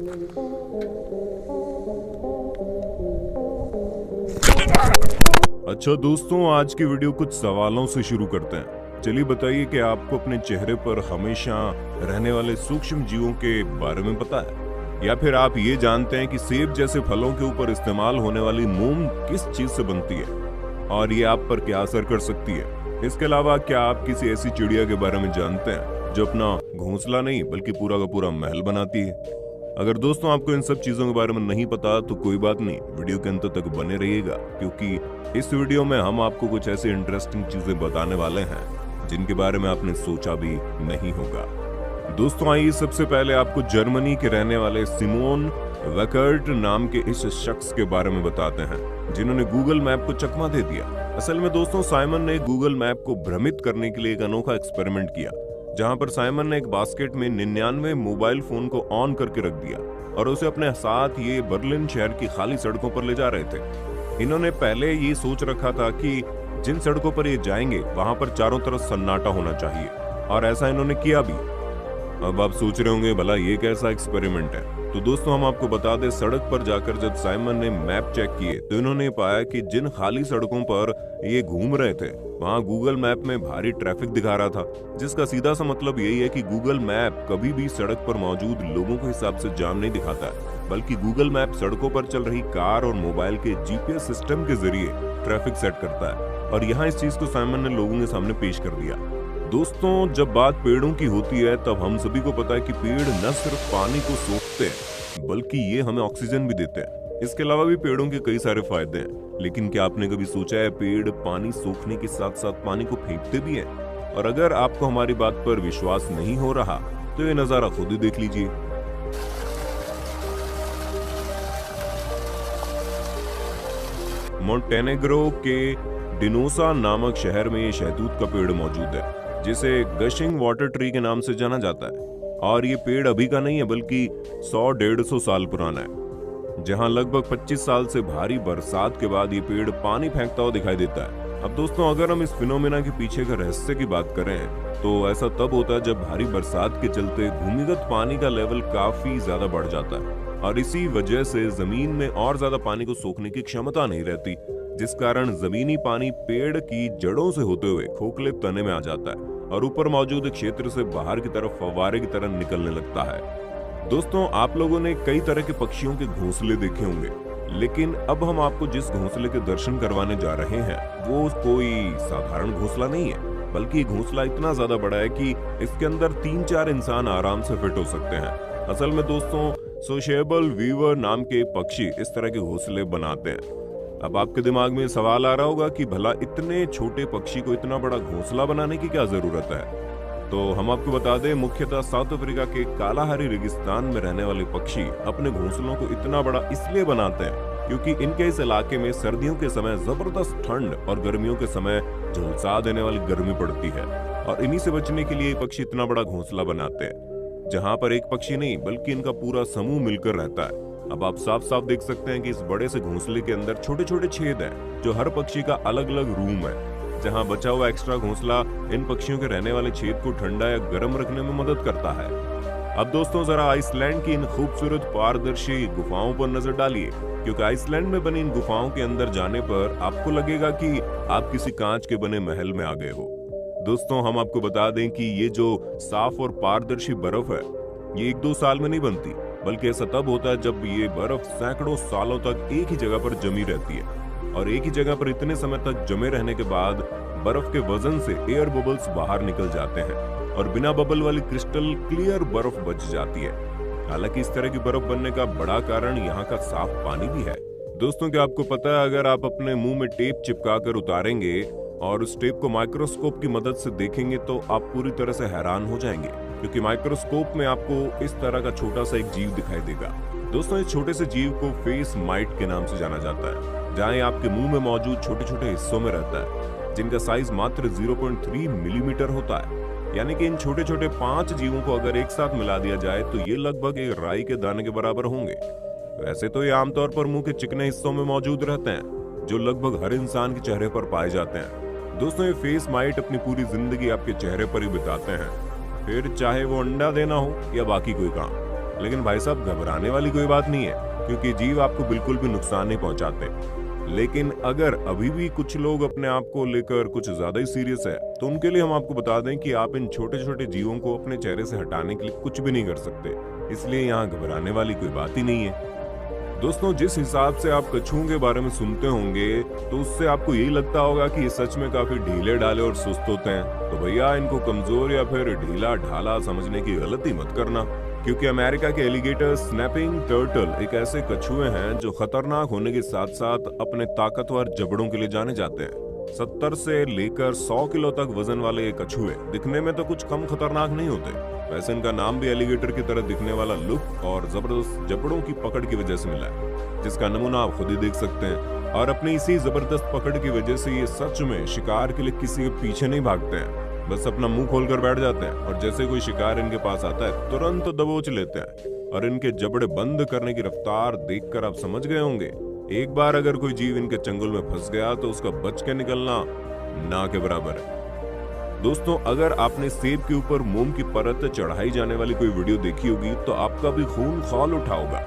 अच्छा दोस्तों, आज की वीडियो कुछ सवालों से शुरू करते हैं। चलिए बताइए कि आपको अपने चेहरे पर हमेशा रहने वाले सूक्ष्म जीवों के बारे में पता है? या फिर आप ये जानते हैं कि सेब जैसे फलों के ऊपर इस्तेमाल होने वाली मोम किस चीज से बनती है और ये आप पर क्या असर कर सकती है? इसके अलावा क्या आप किसी ऐसी चिड़िया के बारे में जानते हैं जो अपना घोंसला नहीं बल्कि पूरा का पूरा महल बनाती है? अगर दोस्तों आपको इन सब चीजों के बारे में नहीं पता तो कोई बात नहीं, वीडियो के अंत तक बने रहिएगा, क्योंकि इस वीडियो में हम आपको कुछ ऐसी इंटरेस्टिंग चीजें बताने वाले हैं जिनके बारे में आपने सोचा भी नहीं होगा। दोस्तों आइए सबसे पहले आपको जर्मनी के रहने वाले सिमोन वेकर्ट नाम के इस शख्स के बारे में बताते हैं जिन्होंने गूगल मैप को चकमा दे दिया। असल में दोस्तों साइमन ने गूगल मैप को भ्रमित करने के लिए एक अनोखा एक्सपेरिमेंट किया, जहां पर साइमन ने एक बास्केट में 99 मोबाइल फोन को ऑन करके रख दिया और उसे अपने साथ ये बर्लिन शहर की खाली सड़कों पर ले जा रहे थे। इन्होंने पहले ये सोच रखा था कि जिन सड़कों पर ये जाएंगे वहां पर चारों तरफ सन्नाटा होना चाहिए, और ऐसा इन्होंने किया भी। अब आप सोच रहे होंगे भला ये कैसा एक्सपेरिमेंट है? तो दोस्तों हम आपको बता दें, सड़क पर जाकर जब साइमन ने मैप चेक किए तो इन्होंने पाया कि जिन खाली सड़कों पर ये घूम रहे थे वहां गूगल मैप में भारी ट्रैफिक दिखा रहा था, जिसका सीधा सा मतलब यही है कि गूगल मैप कभी भी सड़क पर मौजूद लोगों के हिसाब से जाम नहीं दिखाता है, बल्कि गूगल मैप सड़कों पर चल रही कार और मोबाइल के जीपीएस सिस्टम के जरिए ट्रैफिक सेट करता है। और यहाँ इस चीज को साइमन ने लोगों के सामने पेश कर दिया। दोस्तों जब बात पेड़ों की होती है तब हम सभी को पता है कि पेड़ न सिर्फ पानी को सोखते हैं बल्कि ये हमें ऑक्सीजन भी देते हैं। इसके अलावा भी पेड़ों के कई सारे फायदे हैं, लेकिन क्या आपने कभी सोचा है पेड़ पानी सोखने के साथ साथ पानी को फेंकते भी हैं? और अगर आपको हमारी बात पर विश्वास नहीं हो रहा तो ये नजारा खुद ही देख लीजिए। मोंटेनेग्रो के डिनोसा नामक शहर में ये शहतूत का पेड़ मौजूद है जिसे गशिंग वाटर ट्री के नाम से जाना जाता है, और ये पेड़ अभी का नहीं है बल्कि 100-150 साल पुराना है, जहां लगभग 25 साल से भारी बरसात के बाद ये पेड़ पानी फेंकता हुआ दिखाई देता है। अब दोस्तों अगर हम इस फिनोमेना के पीछे का रहस्य की बात करें तो ऐसा तब होता है जब भारी बरसात के चलते भूमिगत पानी का लेवल काफी ज्यादा बढ़ जाता है और इसी वजह से जमीन में और ज्यादा पानी को सोखने की क्षमता नहीं रहती, जिस कारण जमीनी पानी पेड़ की जड़ों से होते हुए खोखले तने में आ जाता है और ऊपर मौजूद क्षेत्र से बाहर की तरफ फव्वारे की तरह निकलने लगता है। दोस्तों आप लोगों ने कई तरह के पक्षियों के घोंसले देखे होंगे, लेकिन अब हम आपको जिस घोंसले के दर्शन करवाने जा रहे हैं वो कोई साधारण घोंसला नहीं है, बल्कि ये घोंसला इतना ज्यादा बड़ा है कि इसके अंदर 3-4 इंसान आराम से फिट हो सकते हैं। असल में दोस्तों सोशेबल वीवर नाम के पक्षी इस तरह के घोंसले बनाते हैं। अब आपके दिमाग में सवाल आ रहा होगा कि भला इतने छोटे पक्षी को इतना बड़ा घोंसला बनाने की क्या जरूरत है? तो हम आपको बता दें, मुख्यतः साउथ अफ्रीका के कालाहारी रेगिस्तान में रहने वाले पक्षी अपने घोंसलों को इतना बड़ा इसलिए बनाते हैं क्योंकि इनके इस इलाके में सर्दियों के समय जबरदस्त ठंड और गर्मियों के समय झुलसा देने वाली गर्मी पड़ती है, और इन्हीं से बचने के लिए पक्षी इतना बड़ा घोंसला बनाते हैं जहां पर एक पक्षी नहीं बल्कि इनका पूरा समूह मिलकर रहता है। अब आप साफ साफ देख सकते हैं कि इस बड़े से घोंसले के अंदर छोटे छोटे छेद हैं जो हर पक्षी का अलग अलग रूम है, जहां बचा हुआ एक्स्ट्रा घोंसला इन पक्षियों के रहने वाले छेद को ठंडा या गर्म रखने में मदद करता है। अब दोस्तों जरा आइसलैंड की इन खूबसूरत पारदर्शी गुफाओं पर नजर डालिए, क्योंकि आइसलैंड में बनी इन गुफाओं के अंदर जाने पर आपको लगेगा कि आप किसी कांच के बने महल में आ गए हो। दोस्तों हम आपको बता दें कि ये जो साफ और पारदर्शी बर्फ है ये 1-2 साल में नहीं बनती, बल्कि ऐसा तब होता है जब ये बर्फ सैकड़ों सालों तक एक ही जगह पर जमी रहती है, और एक ही जगह पर इतने समय तक जमे रहने के बाद बर्फ के वजन से एयर बबल्स बाहर निकल जाते हैं और बिना बबल वाली क्रिस्टल क्लियर बर्फ बच जाती है। हालांकि इस तरह की बर्फ बनने का बड़ा कारण यहाँ का साफ पानी भी है। दोस्तों क्या आपको पता है, अगर आप अपने मुंह में टेप चिपका कर उतारेंगे और उस टेप को माइक्रोस्कोप की मदद से देखेंगे तो आप पूरी तरह से हैरान हो जाएंगे, क्योंकि माइक्रोस्कोप में आपको इस तरह का छोटा सा एक जीव दिखाई देगा। दोस्तों इस छोटे से जीव को फेस माइट के नाम से जाना जाता है, जहां ये आपके मुंह में मौजूद छोटे छोटे हिस्सों में रहता है, जिनका साइज मात्र 0.3 मिलीमीटर होता है। यानी कि इन छोटे छोटे 5 जीवों को अगर एक साथ मिला दिया जाए तो ये लगभग एक राई के दाने के बराबर होंगे। वैसे तो ये आमतौर पर मुंह के चिकने हिस्सों में मौजूद रहते हैं, जो लगभग हर इंसान के चेहरे पर पाए जाते हैं। दोस्तों ये फेस माइट अपनी पूरी जिंदगी आपके चेहरे पर ही बिताते हैं, फिर चाहे वो अंडा देना हो या बाकी कोई काम। लेकिन भाई साहब घबराने वाली कोई बात नहीं है, क्योंकि जीव आपको बिल्कुल भी नुकसान नहीं पहुंचाते। लेकिन अगर अभी भी कुछ लोग अपने आप को लेकर कुछ ज्यादा ही सीरियस है, तो उनके लिए हम आपको बता दें कि आप इन छोटे छोटे जीवों को अपने चेहरे से हटाने के लिए कुछ भी नहीं कर सकते, इसलिए यहाँ घबराने वाली कोई बात ही नहीं है। दोस्तों, जिस हिसाब से आप कछुओं के बारे में सुनते होंगे, तो उससे आपको यही लगता होगा कि ये सच में काफी ढीले ढाले और सुस्त होते हैं। तो भैया इनको कमजोर या फिर ढीला ढाला समझने की गलती मत करना, क्योंकि अमेरिका के एलिगेटर स्नैपिंग टर्टल एक ऐसे कछुए हैं जो खतरनाक होने के साथ साथ अपने ताकतवर जबड़ों के लिए जाने जाते हैं। 70 से लेकर 100 किलो तक वजन वाले ये कछुए दिखने में तो कुछ कम खतरनाक नहीं होते। वैसे इनका नाम भी एलिगेटर की तरह दिखने वाला लुक और जबरदस्त जबड़ों की पकड़ की वजह से मिला है, जिसका नमूना आप खुद ही देख सकते हैं। और अपनी इसी जबरदस्त पकड़ की वजह से ये सच में शिकार के लिए किसी के पीछे नहीं भागते हैं, बस अपना मुंह खोलकर बैठ जाते हैं और जैसे कोई शिकार इनके पास आता है तुरंत दबोच लेते हैं। और इनके जबड़े बंद करने की रफ्तार देखकर आप समझ गए होंगे, एक बार अगर कोई जीव इनके चंगुल में फंस गया तो उसका बच के निकलना ना के बराबर है। दोस्तों, अगर आपने सेब के ऊपर मोम की परत चढ़ाई जाने वाली कोई वीडियो देखी होगी, तो आपका भी खून खौल उठा होगा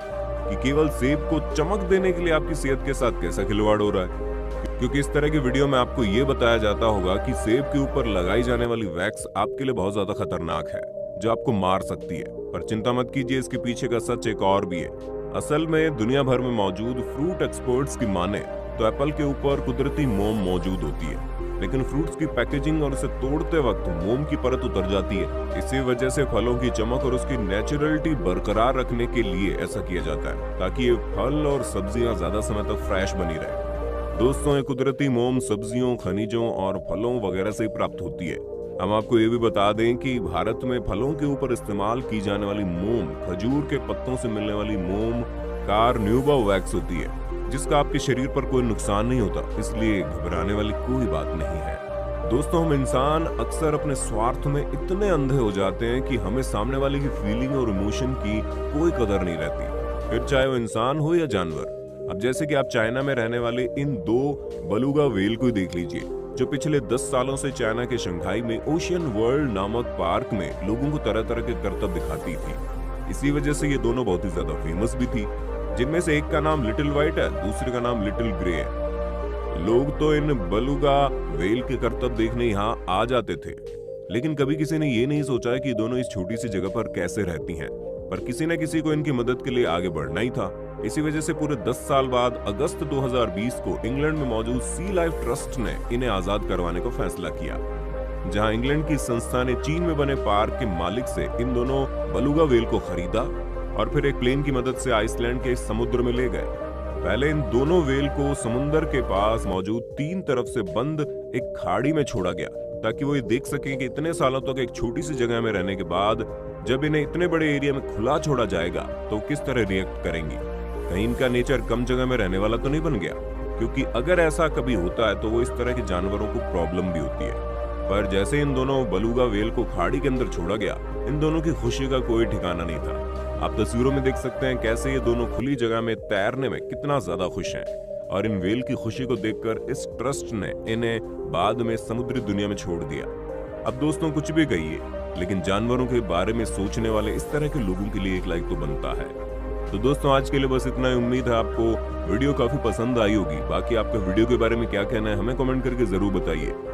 कि केवल सेब को चमक देने के लिए आपकी सेहत के साथ कैसा खिलवाड़ हो रहा है। क्योंकि इस तरह की वीडियो में आपको ये बताया जाता होगा कि सेब के ऊपर लगाई जाने वाली वैक्स आपके लिए बहुत ज्यादा खतरनाक है, जो आपको मार सकती है। पर चिंता मत कीजिए, इसके पीछे का सच एक और भी है। असल में दुनिया भर में मौजूद फ्रूट एक्सपर्ट्स की माने तो एप्पल के ऊपर कुदरती मोम मौजूद होती है, लेकिन फ्रूट्स की पैकेजिंग और उसे तोड़ते वक्त मोम की परत उतर जाती है। इसी वजह से फलों की चमक और उसकी नेचुरलिटी बरकरार रखने के लिए ऐसा किया जाता है, ताकि ये फल और सब्जियां ज्यादा समय तक फ्रेश बनी रहे। दोस्तों, ये कुदरती मोम सब्जियों, खनिजों और फलों वगैरह से प्राप्त होती है। हम आपको ये भी बता दें कि भारत में फलों के ऊपर इस्तेमाल की जाने वाली मोम खजूर के पत्तों से मिलने वाली मोम कार्न्यूबा वैक्स होती है, जिसका आपके शरीर पर कोई नुकसान नहीं होता, इसलिए घबराने वाली कोई बात नहीं है। दोस्तों, हम इंसान अक्सर अपने स्वार्थ में इतने अंधे हो जाते हैं कि हमें सामने वाले की फीलिंग और इमोशन की कोई कदर नहीं रहती, फिर चाहे वो इंसान हो या जानवर। अब जैसे कि आप चाइना में रहने वाले इन 2 बलूगा व्हेल को देख लीजिए, जो पिछले 10 सालों से चाइना के शंघाई में ओशियन वर्ल्ड नामक पार्क में लोगों को तरह तरह के करतब दिखाती थी। इसी वजह से ये दोनों बहुत ही ज्यादा फेमस भी थी, जिनमें से एक का नाम लिटिल व्हाइट है, दूसरे का नाम लिटिल ग्रे है। लोग तो इन बलूगा व्हेल के करतब देखने यहाँ आ जाते थे, लेकिन कभी किसी ने ये नहीं सोचा कि दोनों इस छोटी सी जगह पर कैसे रहती हैं। पर किसी न किसी को इनकी मदद के लिए आगे बढ़ना ही था। इसी वजह से पूरे 10 साल बाद अगस्त 2020 को इंग्लैंड में मौजूद सी लाइफ ट्रस्ट ने इन्हें आजाद करवाने का फैसला किया, जहां इंग्लैंड की संस्था ने चीन में बने पार्क के मालिक से इन दोनों बलूगा व्हेल को खरीदा और फिर एक प्लेन की मदद से आइसलैंड के समुद्र में ले गए। पहले इन दोनों व्हेल को समुद्र के पास मौजूद 3 तरफ से बंद एक खाड़ी में छोड़ा गया, ताकि वो ये देख सकें कि इतने सालों तक एक छोटी सी जगह में रहने के बाद जब इन्हें इतने बड़े एरिया में खुला छोड़ा जाएगा तो किस तरह रिएक्ट करेंगी। कहीं इनका नेचर कम जगह में रहने वाला तो नहीं बन गया, क्योंकि अगर ऐसा कभी होता है तो वो इस तरह के जानवरों को प्रॉब्लम भी होती है। पर जैसे इन दोनों बलूगा व्हेल को खाड़ी के अंदर छोड़ा गया, इन दोनों की खुशी का कोई ठिकाना नहीं था। आप तस्वीरों में देख सकते हैं कैसे ये दोनों खुली जगह में तैरने में कितना ज्यादा खुश हैं। और इन व्हेल की खुशी को देखकर इस ट्रस्ट ने इन्हें बाद में समुद्री दुनिया में छोड़ दिया। अब दोस्तों, कुछ भी कहिए, लेकिन जानवरों के बारे में सोचने वाले इस तरह के लोगों के लिए एक लाइक तो बनता है। तो दोस्तों, आज के लिए बस इतना ही। उम्मीद है आपको वीडियो काफी पसंद आई होगी। बाकी आपका वीडियो के बारे में क्या कहना है हमें कमेंट करके जरूर बताइए।